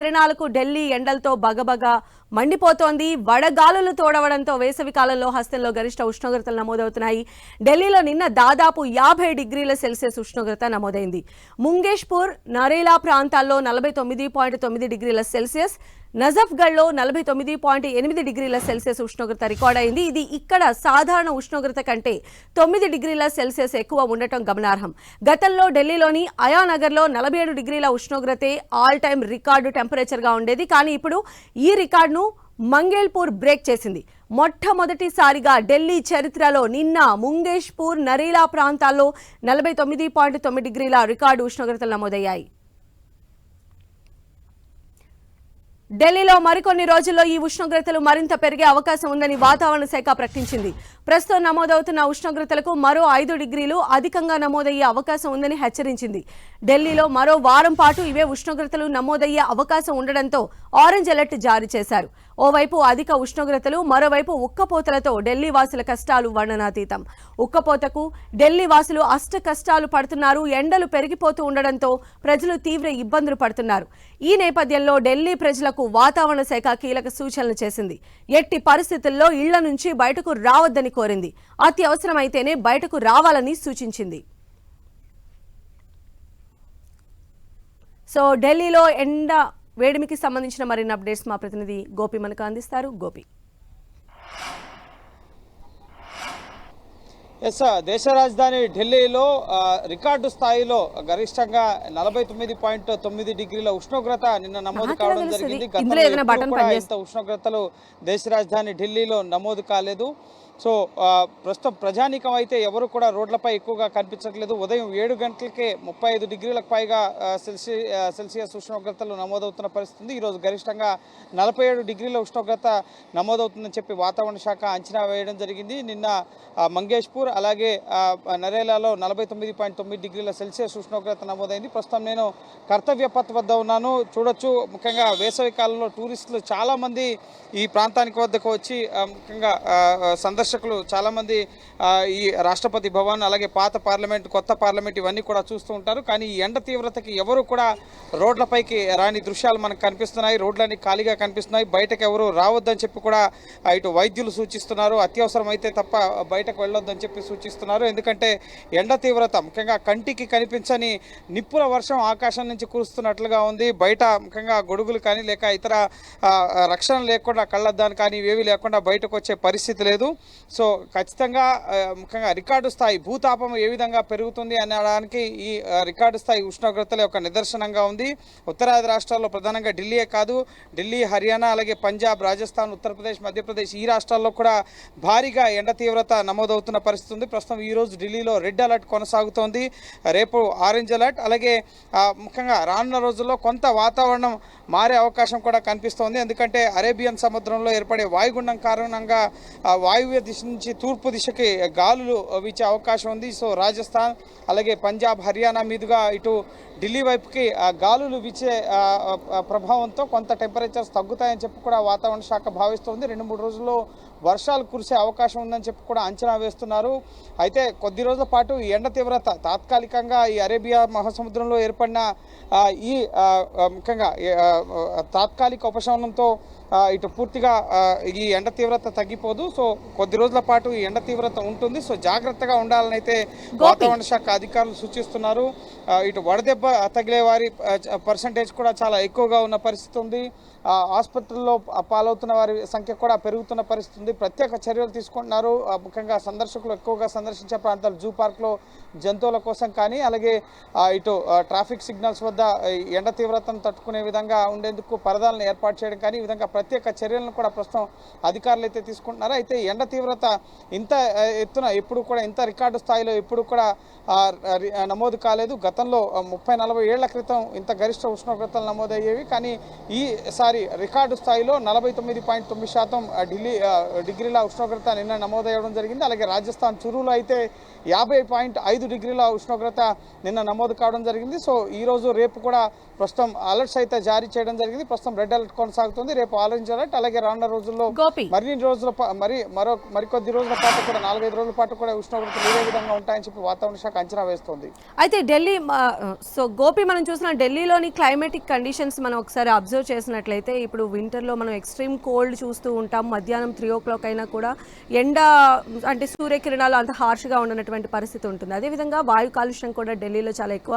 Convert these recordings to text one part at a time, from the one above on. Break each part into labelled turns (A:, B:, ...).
A: పరిణాలకు ఢిల్లీ ఎండలతో బగబగ మండిపోతోంది. వడగాలులు తోడవడంతో వేసవి కాలంలో హస్తంలో గరిష్ట ఉష్ణోగ్రతలు నమోదవుతున్నాయి. ఢిల్లీలో నిన్న దాదాపు 50 డిగ్రీల సెల్సియస్ ఉష్ణోగ్రత నమోదైంది. ముంగేష్పూర్, నరేలా ప్రాంతాల్లో 49.9 డిగ్రీల సెల్సియస్, నజఫ్గఢ్లో 49.8 డిగ్రీల సెల్సియస్ ఉష్ణోగ్రత రికార్డైంది. ఇది ఇక్కడ సాధారణ ఉష్ణోగ్రత కంటే 9 డిగ్రీల సెల్సియస్ ఎక్కువ ఉండటం గమనార్హం. గతంలో ఢిల్లీలోని అయానగర్లో 47 డిగ్రీల ఉష్ణోగ్రతే ఆల్ టైమ్ రికార్డు టెంపరేచర్గా ఉండేది. కానీ ఇప్పుడు ఈ రికార్డును మంగేల్పూర్ బ్రేక్ చేసింది. మొట్టమొదటిసారిగా ఢిల్లీ చరిత్రలో నిన్న ముంగేష్పూర్, నరేలా ప్రాంతాల్లో 49.9 డిగ్రీల రికార్డు ఉష్ణోగ్రతలు నమోదయ్యాయి. ఢిల్లీలో మరికొన్ని రోజుల్లో ఈ ఉష్ణోగ్రతలు మరింత పెరిగే అవకాశం ఉందని వాతావరణ శాఖ ప్రకటించింది. ప్రస్తుతం నమోదవుతున్న ఉష్ణోగ్రతలకు మరో 5 డిగ్రీలు అధికంగా నమోదయ్యే అవకాశం ఉందని హెచ్చరించింది. ఢిల్లీలో మరో వారం పాటు ఇవే ఉష్ణోగ్రతలు నమోదయ్యే అవకాశం ఉండడంతో ఆరెంజ్ అలర్ట్ జారీ చేశారు. ఓవైపు అధిక ఉష్ణోగ్రతలు, మరోవైపు ఉక్కపోతలతో ఢిల్లీ వాసుల కష్టాలు వర్ణనాతీతం. ఉక్కపోతకు ఢిల్లీ వాసులు అష్ట కష్టాలు పడుతున్నారు. ఎండలు పెరిగిపోతూ ఉండడంతో ప్రజలు తీవ్ర ఇబ్బందులు పడుతున్నారు. ఈ నేపథ్యంలో ఢిల్లీ ప్రజలకు వాతావరణ శాఖ కీలక సూచనలు చేసింది. ఎట్టి పరిస్థితుల్లో ఇళ్ల నుంచి బయటకు రావద్దని కోరింది. అత్యవసరమైతేనే బయటకు రావాలని సూచించింది. సో ఢిల్లీలో ఎండ వేడిమికి సంబంధించిన మరిన్ని అప్డేట్స్ మా ప్రతినిధి గోపి మనకు అందిస్తారు. గోపి.
B: ఎస్, దేశ రాజధాని ఢిల్లీలో రికార్డు స్థాయిలో గరిష్టంగా 49.9 డిగ్రీల ఉష్ణోగ్రత నిన్న నమోదు కావడం జరిగింది. గతంలో ఇంత ఉష్ణోగ్రతలు దేశ రాజధాని ఢిల్లీలో నమోదు కాలేదు. సో ప్రస్తుతం ప్రజానీకం అయితే ఎవరు కూడా రోడ్లపై ఎక్కువగా కనిపించట్లేదు. ఉదయం 7 గంటలకే 35 డిగ్రీలకు పైగా సెల్సియస్ ఉష్ణోగ్రతలు నమోదవుతున్న పరిస్థితి. ఈరోజు గరిష్టంగా 47 డిగ్రీల ఉష్ణోగ్రత నమోదవుతుందని చెప్పి వాతావరణ శాఖ అంచనా వేయడం జరిగింది. నిన్న మంగేష్పూర్ అలాగే నరేలాలో 49.9 డిగ్రీల సెల్సియస్ ఉష్ణోగ్రత నమోదైంది. ప్రస్తుతం నేను కర్తవ్య పథ్ వద్ద ఉన్నాను. చూడొచ్చు, ముఖ్యంగా వేసవి కాలంలో టూరిస్టులు చాలామంది ఈ ప్రాంతానికి వద్దకు వచ్చి ముఖ్యంగా సందర్శకులు చాలామంది ఈ రాష్ట్రపతి భవన్ అలాగే పాత పార్లమెంట్, కొత్త పార్లమెంట్ ఇవన్నీ కూడా చూస్తూ ఉంటారు. కానీ ఈ ఎండ తీవ్రతకి ఎవరు కూడా రోడ్లపైకి రాని దృశ్యాలు మనకు కనిపిస్తున్నాయి. రోడ్లన్నీ ఖాళీగా కనిపిస్తున్నాయి. బయటకు ఎవరు రావద్దని చెప్పి కూడా ఇటు వైద్యులు సూచిస్తున్నారు. అత్యవసరం అయితే తప్ప బయటకు వెళ్ళొద్దని చెప్పి సూచిస్తున్నారు. ఎందుకంటే ఎండ తీవ్రత ముఖ్యంగా కంటికి కనిపించని నిప్పుల వర్షం ఆకాశం నుంచి కురుస్తున్నట్లుగా ఉంది. బయట ముఖ్యంగా గొడుగులు కానీ లేక ఇతర రక్షణ లేకుండా కళ్ళద్దాలు కానీ ఇవేవి లేకుండా బయటకు వచ్చే పరిస్థితి లేదు. సో ఖచ్చితంగా ముఖ్యంగా రికార్డు స్థాయి భూతాపం ఏ విధంగా పెరుగుతుంది అనడానికి ఈ రికార్డు స్థాయి ఉష్ణోగ్రతల యొక్క నిదర్శనంగా ఉంది. ఉత్తరాది రాష్ట్రాల్లో ప్రధానంగా ఢిల్లీయే కాదు, ఢిల్లీ, హర్యానా అలాగే పంజాబ్, రాజస్థాన్, ఉత్తరప్రదేశ్, మధ్యప్రదేశ్ ఈ రాష్ట్రాల్లో కూడా భారీగా ఎండ తీవ్రత నమోదవుతున్న పరిస్థితి ఉంది. ప్రస్తుతం ఈరోజు ఢిల్లీలో రెడ్ అలర్ట్ కొనసాగుతోంది. రేపు ఆరెంజ్ అలర్ట్. అలాగే ముఖ్యంగా రానున్న రోజుల్లో కొంత వాతావరణం మారే అవకాశం కూడా కనిపిస్తోంది. ఎందుకంటే అరేబియన్ సముద్రంలో ఏర్పడే వాయుగుండం కారణంగా వాయువ్య దిశ నుంచి తూర్పు దిశకి గాలులు వీచే అవకాశం ఉంది. సో రాజస్థాన్ అలాగే పంజాబ్, హర్యానా మీదుగా ఇటు ఢిల్లీ వైపుకి గాలులు వీచే ప్రభావంతో కొంత టెంపరేచర్స్ తగ్గుతాయని చెప్పి కూడా వాతావరణ శాఖ భావిస్తోంది. 2-3 రోజుల్లో వర్షాలు కురిసే అవకాశం ఉందని చెప్పి కూడా అంచనా వేస్తున్నారు. అయితే కొద్ది రోజుల పాటు ఈ ఎండ తీవ్రత తాత్కాలికంగా ఈ అరేబియా మహాసముద్రంలో ఏర్పడిన ఈ ముఖ్యంగా తాత్కాలిక ఉపశమనంతో ఇటు పూర్తిగా ఈ ఎండ తీవ్రత తగ్గిపోదు. సో కొద్ది రోజుల పాటు ఈ ఎండ తీవ్రత ఉంటుంది. సో జాగ్రత్తగా ఉండాలని అయితే వాతావరణ శాఖ అధికారులు సూచిస్తున్నారు. ఇటు వడదెబ్బ తగిలే వారి పర్సంటేజ్ కూడా చాలా ఎక్కువగా ఉన్న పరిస్థితి ఉంది. ఆసుపత్రుల్లో పాలవుతున్న వారి సంఖ్య కూడా పెరుగుతున్న పరిస్థితి ఉంది. ప్రత్యేక చర్యలు తీసుకుంటున్నారు. ముఖ్యంగా సందర్శకులు ఎక్కువగా సందర్శించే ప్రాంతాలు, జూ పార్క్లో జంతువుల కోసం కానీ అలాగే ఇటు ట్రాఫిక్ సిగ్నల్స్ వద్ద ఎండ తీవ్రతను తట్టుకునే విధంగా ఉండేందుకు పరదాలను ఏర్పాటు చేయడం కానీ ఈ విధంగా ప్రత్యేక చర్యలను కూడా ప్రస్తుతం అధికారులు అయితే తీసుకుంటున్నారు. అయితే ఎండ తీవ్రత ఇంత ఎత్తున ఎప్పుడు కూడా ఇంత రికార్డు స్థాయిలో ఎప్పుడు కూడా నమోదు కాలేదు. గతంలో 30-40 ఏళ్ల క్రితం ఇంత గరిష్ట ఉష్ణోగ్రతలు నమోదయ్యేవి. కానీ ఈసారి రికార్డు స్థాయిలో 49.9% డిగ్రీల ఉష్ణోగ్రత నిన్న నమోదయ్యడం జరిగింది. అలాగే రాజస్థాన్ చురులో అయితే 50.5 డిగ్రీల ఉష్ణోగ్రత నిన్న నమోదు కావడం జరిగింది. సో ఈ రోజు రేపు కూడా ప్రస్తుతం అలర్ట్స్ అయితే జారీ చేయడం జరిగింది. ప్రస్తుతం రెడ్ అలర్ట్ కొనసాగుతుంది. రేపు ఆరెంజ్ అలర్ట్, అలాగే రానున్న రోజుల్లో మరికొద్ది రోజుల పాటు కూడా 4-5 రోజుల పాటు కూడా ఉష్ణోగ్రతలు ఇదే విధంగా ఉంటాయని చెప్పి వాతావరణ శాఖ అంచనా వేస్తోంది.
A: అయితే ఢిల్లీ సో గోపి మనం చూసిన ఢిల్లీలోని క్లైమేటిక్ కండిషన్స్ మనం ఒకసారి అబ్జర్వ్ చేసినట్లయితే ఇప్పుడు వింటర్లో మనం ఎక్స్ట్రీమ్ కోల్డ్ చూస్తూ ఉంటాం. మధ్యాహ్నం 3 o'clock అయినా కూడా ఎండ అంటే సూర్యకిరణాలు అంత హార్ష్గా ఉండనటువంటి పరిస్థితి ఉంటుంది. అదేవిధంగా వాయు కాలుష్యం కూడా ఢిల్లీలో చాలా ఎక్కువ.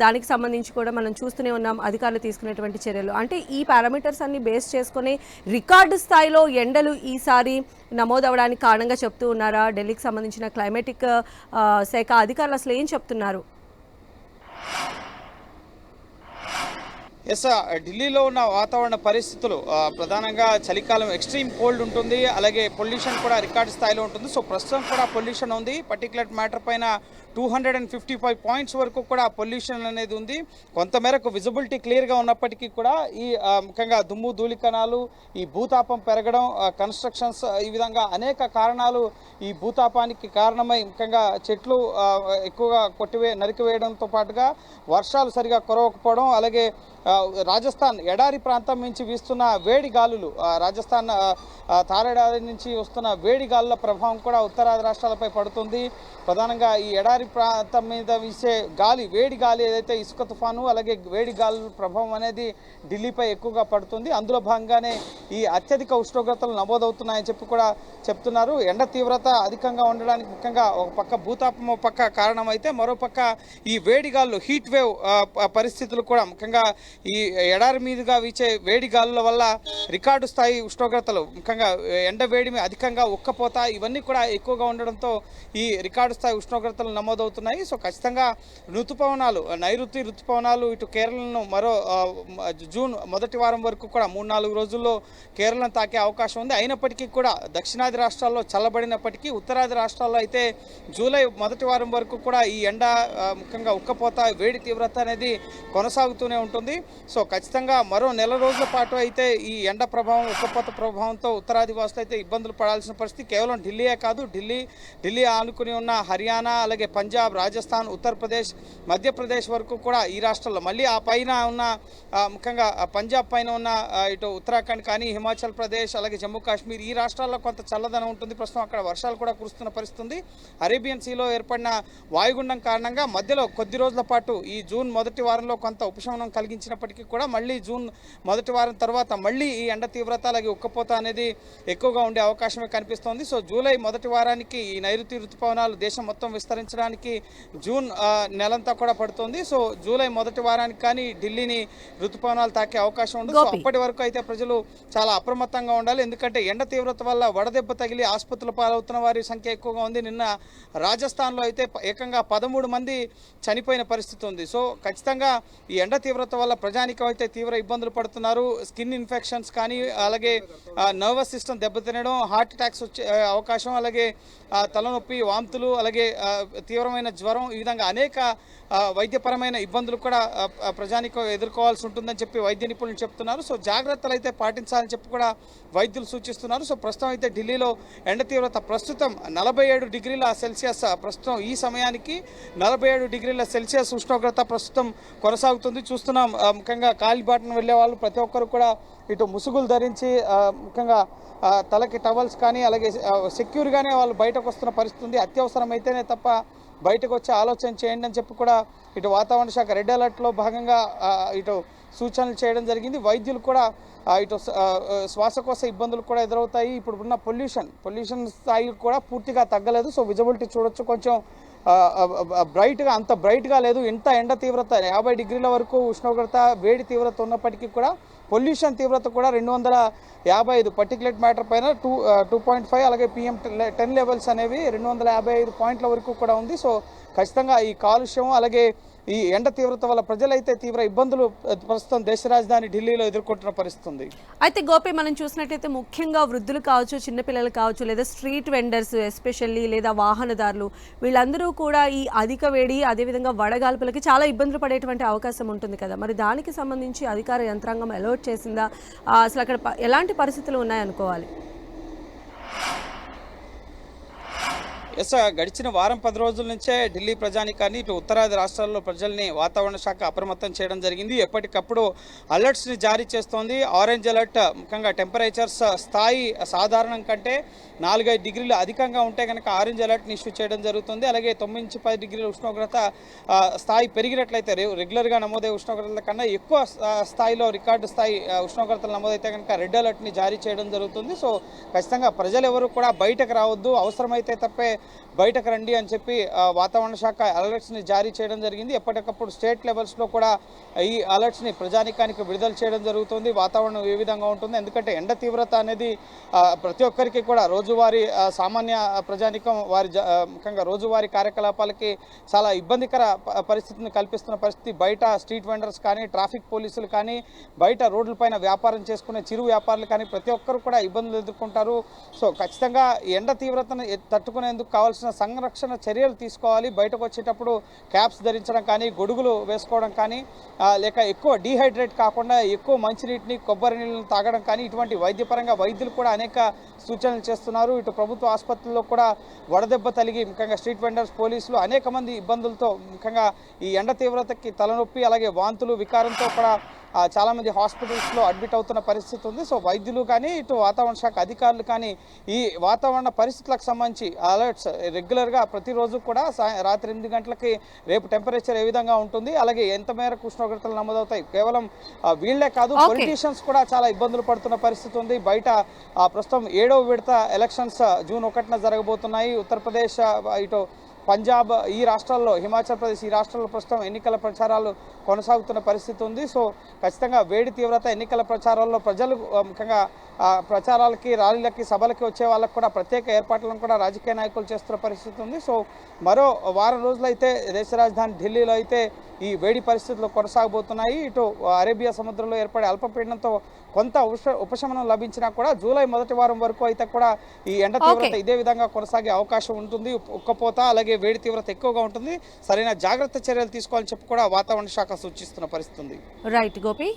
A: దానికి సంబంధించి కూడా మనం చూస్తూనే ఉన్నాం అధికారులు తీసుకునేటువంటి చర్యలు. అంటే ఈ పారామీటర్స్ అన్ని బేస్ చేసుకుని రికార్డు స్థాయిలో ఎండలు ఈసారి నమోదవడానికి కారణంగా చెప్తూ ఉన్నారా? ఢిల్లీకి సంబంధించిన క్లైమేటిక్ శాఖ అధికారులు అసలు ఏం చెప్తున్నారు?
B: ఎస్, ఢిల్లీలో ఉన్న వాతావరణ పరిస్థితులు ప్రధానంగా చలికాలం ఎక్స్ట్రీమ్ కోల్డ్ ఉంటుంది. అలాగే పొల్యూషన్ కూడా రికార్డు స్థాయిలో ఉంటుంది. సో ప్రస్తుతం కూడా పొల్యూషన్ ఉంది. పర్టికులర్ మ్యాటర్ పైన 255 పాయింట్స్ వరకు కూడా పొల్యూషన్ అనేది ఉంది. కొంతమేరకు విజిబిలిటీ క్లియర్గా ఉన్నప్పటికీ కూడా ఈ ముఖ్యంగా దుమ్ము ధూళికణాలు, ఈ భూతాపం పెరగడం, కన్స్ట్రక్షన్స్, ఈ విధంగా అనేక కారణాలు ఈ భూతాపానికి కారణమై ముఖ్యంగా చెట్లు ఎక్కువగా నరికివేయడంతో పాటుగా వర్షాలు సరిగా కురవకపోవడం, అలాగే రాజస్థాన్ ఎడారి ప్రాంతం నుంచి వీస్తున్న వేడి గాలులు, రాజస్థాన్ తారేడారి నుంచి వస్తున్న వేడి గాలుల ప్రభావం కూడా ఉత్తరాది రాష్ట్రాలపై పడుతుంది. ప్రధానంగా ఈ ఎడారి ప్రాంతం మీద వీసే గాలి, వేడి గాలి ఏదైతే ఇసుక తుఫాను, అలాగే వేడి గాలుల ప్రభావం అనేది ఢిల్లీపై ఎక్కువగా పడుతుంది. అందులో భాగంగానే ఈ అత్యధిక ఉష్ణోగ్రతలు నమోదవుతున్నాయని చెప్పి కూడా చెప్తున్నారు. ఎండ తీవ్రత అధికంగా ఉండడానికి ముఖ్యంగా ఒక పక్క భూతాపం ఒక పక్క కారణమైతే, మరోపక్క ఈ వేడి గాలులు, హీట్ వేవ్ పరిస్థితులు కూడా ముఖ్యంగా ఈ ఎడారి మీదుగా వీచే వేడి గాలుల వల్ల రికార్డు స్థాయి ఉష్ణోగ్రతలు, ముఖ్యంగా ఎండ వేడిమి అధికంగా ఉక్కపోత, ఇవన్నీ కూడా ఎక్కువగా ఉండడంతో ఈ రికార్డు స్థాయి ఉష్ణోగ్రతలు నమోదవుతున్నాయి. సో ఖచ్చితంగా ఋతుపవనాలు, నైరుతి ఋతుపవనాలు ఇటు కేరళను మరో జూన్ మొదటి వారం వరకు కూడా 3-4 రోజుల్లో కేరళను తాకే అవకాశం ఉంది. అయినప్పటికీ కూడా దక్షిణాది రాష్ట్రాల్లో చల్లబడినప్పటికీ ఉత్తరాది రాష్ట్రాల్లో అయితే జూలై మొదటి వారం వరకు కూడా ఈ ఎండ, ముఖ్యంగా ఉక్కపోత, వేడి తీవ్రత అనేది కొనసాగుతూనే ఉంటుంది. సో ఖచ్చితంగా మరో 4 రోజుల పాటు అయితే ఈ ఎండ ప్రభావం, ఉక్కపోత ప్రభావంతో ఉత్తరాది వాసులు అయితే ఇబ్బందులు పడాల్సిన పరిస్థితి. కేవలం ఢిల్లీయే కాదు, ఢిల్లీ ఆనుకుని ఉన్న హర్యానా, అలాగే పంజాబ్, రాజస్థాన్, ఉత్తరప్రదేశ్, మధ్యప్రదేశ్ వరకు కూడా ఈ రాష్ట్రాల్లో, మళ్ళీ ఆ పైన ఉన్న ముఖ్యంగా పంజాబ్ పైన ఉన్న ఇటు ఉత్తరాఖండ్ కానీ, హిమాచల్ ప్రదేశ్, అలాగే జమ్మూ కాశ్మీర్, ఈ రాష్ట్రాల్లో కొంత చల్లదనం ఉంటుంది. ప్రస్తుతం అక్కడ వర్షాలు కూడా కురుస్తున్న పరిస్థితి ఉంది. అరేబియన్ సీలో ఏర్పడిన వాయుగుండం కారణంగా మధ్యలో కొద్ది రోజుల పాటు ఈ జూన్ మొదటి వారంలో కొంత ఉపశమనం కలిగించినప్పటికీ కూడా మళ్ళీ జూన్ మొదటి వారం తర్వాత మళ్ళీ ఈ ఎండ తీవ్రత, అలాగే ఉక్కపోత అనేది ఎక్కువగా ఉండే అవకాశమే కనిపిస్తోంది. సో జూలై మొదటి వారానికి ఈ నైరుతి ఋతుపవనాలు దేశం మొత్తం విస్తరించడానికి జూన్ నెలంతా కూడా పడుతుంది. సో జూలై మొదటి వారానికి కానీ ఢిల్లీని ఋతుపవనాలు తాకే అవకాశం ఉండదు. సో అప్పటి వరకు అయితే ప్రజలు చాలా అప్రమత్తంగా ఉండాలి. ఎందుకంటే ఎండ తీవ్రత వల్ల వడదెబ్బ తగిలి ఆసుపత్రుల పాలవుతున్న వారి సంఖ్య ఎక్కువగా ఉంది. నిన్న రాజస్థాన్లో అయితే ఏకంగా 13 మంది చనిపోయిన పరిస్థితి ఉంది. సో ఖచ్చితంగా ఈ ఎండ తీవ్రత వల్ల ప్రజానికం అయితే తీవ్ర ఇబ్బందులు పడుతున్నారు. స్కిన్ ఇన్ఫెక్షన్స్ కానీ, అలాగే నర్వస్ సిస్టమ్ దెబ్బతినడం, హార్ట్ అటాక్స్ వచ్చే అవకాశం, అలాగే తలనొప్పి, వాంతులు, అలాగే తీవ్రమైన జ్వరం, ఈ విధంగా అనేక వైద్యపరమైన ఇబ్బందులు కూడా ప్రజానికం ఎదుర్కోవాల్సి ఉంటుందని చెప్పి వైద్య నిపుణులు చెప్తున్నారు. సో జాగ్రత్తలు అయితే పాటించాలని చెప్పి కూడా వైద్యులు సూచిస్తున్నారు. సో ప్రస్తుతం అయితే ఢిల్లీలో ఎండ తీవ్రత ప్రస్తుతం 47 డిగ్రీల సెల్సియస్, ప్రస్తుతం ఈ సమయానికి 47 డిగ్రీల సెల్సియస్ ఉష్ణోగ్రత ప్రస్తుతం కొనసాగుతుంది. చూస్తున్నాం ముఖ్యంగా కాలిబాటను వెళ్ళే వాళ్ళు ప్రతి ఒక్కరు కూడా ఇటు ముసుగులు ధరించి, ముఖ్యంగా తలకి టవల్స్ కానీ, అలాగే సెక్యూర్గానే వాళ్ళు బయటకు వస్తున్న పరిస్థితి ఉంది. అత్యవసరమైతేనే తప్ప బయటకు వచ్చే ఆలోచన చేయండి అని చెప్పి కూడా ఇటు వాతావరణ శాఖ రెడ్ అలర్ట్లో భాగంగా ఇటు సూచనలు చేయడం జరిగింది. వైద్యులు కూడా ఇటు శ్వాసకోశ ఇబ్బందులు కూడా ఎదురవుతాయి. ఇప్పుడు ఉన్న పొల్యూషన్ స్థాయి కూడా పూర్తిగా తగ్గలేదు. సో విజిబిలిటీ చూడొచ్చు, కొంచెం అంత బ్రైట్గా లేదు. ఇంత ఎండ తీవ్రత 50 డిగ్రీల వరకు ఉష్ణోగ్రత, వేడి తీవ్రత ఉన్నప్పటికీ కూడా పొల్యూషన్ తీవ్రత కూడా 255 పర్టికులేట్ మ్యాటర్ పైన 2.5, అలాగే PM10 లెవెల్స్ అనేవి 255 పాయింట్ల వరకు కూడా ఉంది. సో ఖచ్చితంగా ఈ కాలుష్యం, అలాగే ఈ ఎండ తీవ్రత వల్ల ప్రజలైతే తీవ్ర ఇబ్బందులు ప్రస్తుతం దేశ రాజధాని ఢిల్లీలో ఎదుర్కొంటున్న పరిస్థితి.
A: అయితే గోపి మనం చూసినట్టయితే ముఖ్యంగా వృద్ధులు కావచ్చు, చిన్నపిల్లలు కావచ్చు, లేదా స్ట్రీట్ వెండర్స్ ఎస్పెషల్లీ, లేదా వాహనదారులు, వీళ్ళందరూ కూడా ఈ అధిక వేడి, అదేవిధంగా వడగాల్పులకి చాలా ఇబ్బందులు పడేటువంటి అవకాశం ఉంటుంది కదా. మరి దానికి సంబంధించి అధికార యంత్రాంగం అలర్ట్ చేసిందా? అసలు అక్కడ ఎలాంటి పరిస్థితులు ఉన్నాయనుకోవాలి?
B: ఎస్ గడిచిన వారం 10 రోజుల నుంచే ఢిల్లీ ప్రజానికాన్ని ఇటు ఉత్తరాది రాష్ట్రాల్లో ప్రజల్ని వాతావరణ శాఖ అప్రమత్తం చేయడం జరిగింది. ఎప్పటికప్పుడు అలర్ట్స్ని జారీ చేస్తోంది. ఆరెంజ్ అలర్ట్ ముఖ్యంగా టెంపరేచర్స్ స్థాయి సాధారణం కంటే 4-5 డిగ్రీలు అధికంగా ఉంటే కనుక ఆరెంజ్ అలర్ట్ని ఇష్యూ చేయడం జరుగుతుంది. అలాగే 9-10 డిగ్రీల ఉష్ణోగ్రత స్థాయి పెరిగినట్లయితే రెగ్యులర్గా నమోదయ్యే ఉష్ణోగ్రతల కన్నా ఎక్కువ స్థాయిలో రికార్డు స్థాయి ఉష్ణోగ్రతలు నమోదైతే కనుక రెడ్ అలర్ట్ని జారీ చేయడం జరుగుతుంది. సో ఖచ్చితంగా ప్రజలు ఎవరు కూడా బయటకు రావద్దు, అవసరమైతే తప్పే బయటకు రండి అని చెప్పి వాతావరణ శాఖ అలర్ట్స్ని జారీ చేయడం జరిగింది. ఎప్పటికప్పుడు స్టేట్ లెవెల్స్లో కూడా ఈ అలర్ట్స్ని ప్రజానికానికి విడుదల చేయడం జరుగుతుంది. వాతావరణం ఏ విధంగా ఉంటుంది, ఎందుకంటే ఎండ తీవ్రత అనేది ప్రతి ఒక్కరికి కూడా రోజువారీ సామాన్య ప్రజానికం వారి ముఖ్యంగా రోజువారీ కార్యకలాపాలకి చాలా ఇబ్బందికర పరిస్థితిని కల్పిస్తున్న పరిస్థితి. బయట స్ట్రీట్ వెండర్స్ కానీ, ట్రాఫిక్ పోలీసులు కానీ, బయట రోడ్లపైన వ్యాపారం చేసుకునే చిరు వ్యాపారులు కానీ ప్రతి ఒక్కరు కూడా ఇబ్బందులు ఎదుర్కొంటారు. సో ఖచ్చితంగా ఎండ తీవ్రతను తట్టుకునేందుకు కావాల్సిన సంరక్షణ చర్యలు తీసుకోవాలి. బయటకు వచ్చేటప్పుడు క్యాప్స్ ధరించడం కానీ, గొడుగులు వేసుకోవడం కానీ, లేక ఎక్కువ డీహైడ్రేట్ కాకుండా ఎక్కువ మంచినీటిని, కొబ్బరి నీళ్ళని తాగడం కానీ, ఇటువంటి వైద్యపరంగా వైద్యులు కూడా అనేక సూచనలు చేస్తున్నారు. ఇటు ప్రభుత్వ ఆసుపత్రుల్లో కూడా వడదెబ్బ తగిలి ముఖ్యంగా స్ట్రీట్ వెండర్స్, పోలీసులు అనేక మంది ఇబ్బందులతో ముఖ్యంగా ఈ ఎండ తీవ్రతకి తలనొప్పి అలాగే వాంతులు వికారంతో కూడా చాలామంది హాస్పిటల్స్లో అడ్మిట్ అవుతున్న పరిస్థితి ఉంది. సో వైద్యులు కానీ, ఇటు వాతావరణ శాఖ అధికారులు కానీ ఈ వాతావరణ పరిస్థితులకు సంబంధించి అలర్ట్స్ రెగ్యులర్గా ప్రతిరోజు కూడా రాత్రి 8 గంటలకి రేపు టెంపరేచర్ ఏ విధంగా ఉంటుంది, అలాగే ఎంత మేరకు ఉష్ణోగ్రతలు నమోదవుతాయి, కేవలం వీళ్లే కాదు పొలిటీషియన్స్ కూడా చాలా ఇబ్బందులు పడుతున్న పరిస్థితి ఉంది. బయట ప్రస్తుతం 7వ విడత ఎలక్షన్స్ జూన్ 1న జరగబోతున్నాయి. ఉత్తరప్రదేశ్, ఇటు పంజాబ్, ఈ రాష్ట్రాల్లో, హిమాచల్ ప్రదేశ్, ఈ రాష్ట్రాల్లో ప్రస్తుతం ఎన్నికల ప్రచారాలు కొనసాగుతున్న పరిస్థితి ఉంది. సో ఖచ్చితంగా వేడి తీవ్రత ఎన్నికల ప్రచారాల్లో ప్రజలు ముఖ్యంగా ప్రచారాలకి, ర్యాలీలకి, సభలకి వచ్చే వాళ్ళకి కూడా ప్రత్యేక ఏర్పాట్లను కూడా రాజకీయ నాయకులు చేస్తున్న పరిస్థితి ఉంది. సో మరో వారం రోజులైతే దేశ రాజధాని ఢిల్లీలో అయితే ఈ వేడి పరిస్థితులు కొనసాగబోతున్నాయి. ఇటు అరేబియా సముద్రంలో ఏర్పడే అల్పపీడనంతో కొంత ఉపశమనం లభించినా కూడా జూలై మొదటి వారం వరకు అయితే కూడా ఈ ఎండ తీవ్రత ఇదే విధంగా కొనసాగే అవకాశం ఉంటుంది. ఉక్కపోత అలాగే వేడి తీవ్రత ఎక్కువగా ఉంటుంది. సరైన జాగ్రత్త చర్యలు తీసుకోవాలని చెప్పి కూడా వాతావరణ శాఖ సూచిస్తున్న పరిస్థితి ఉంది.
A: రైట్ గోపి.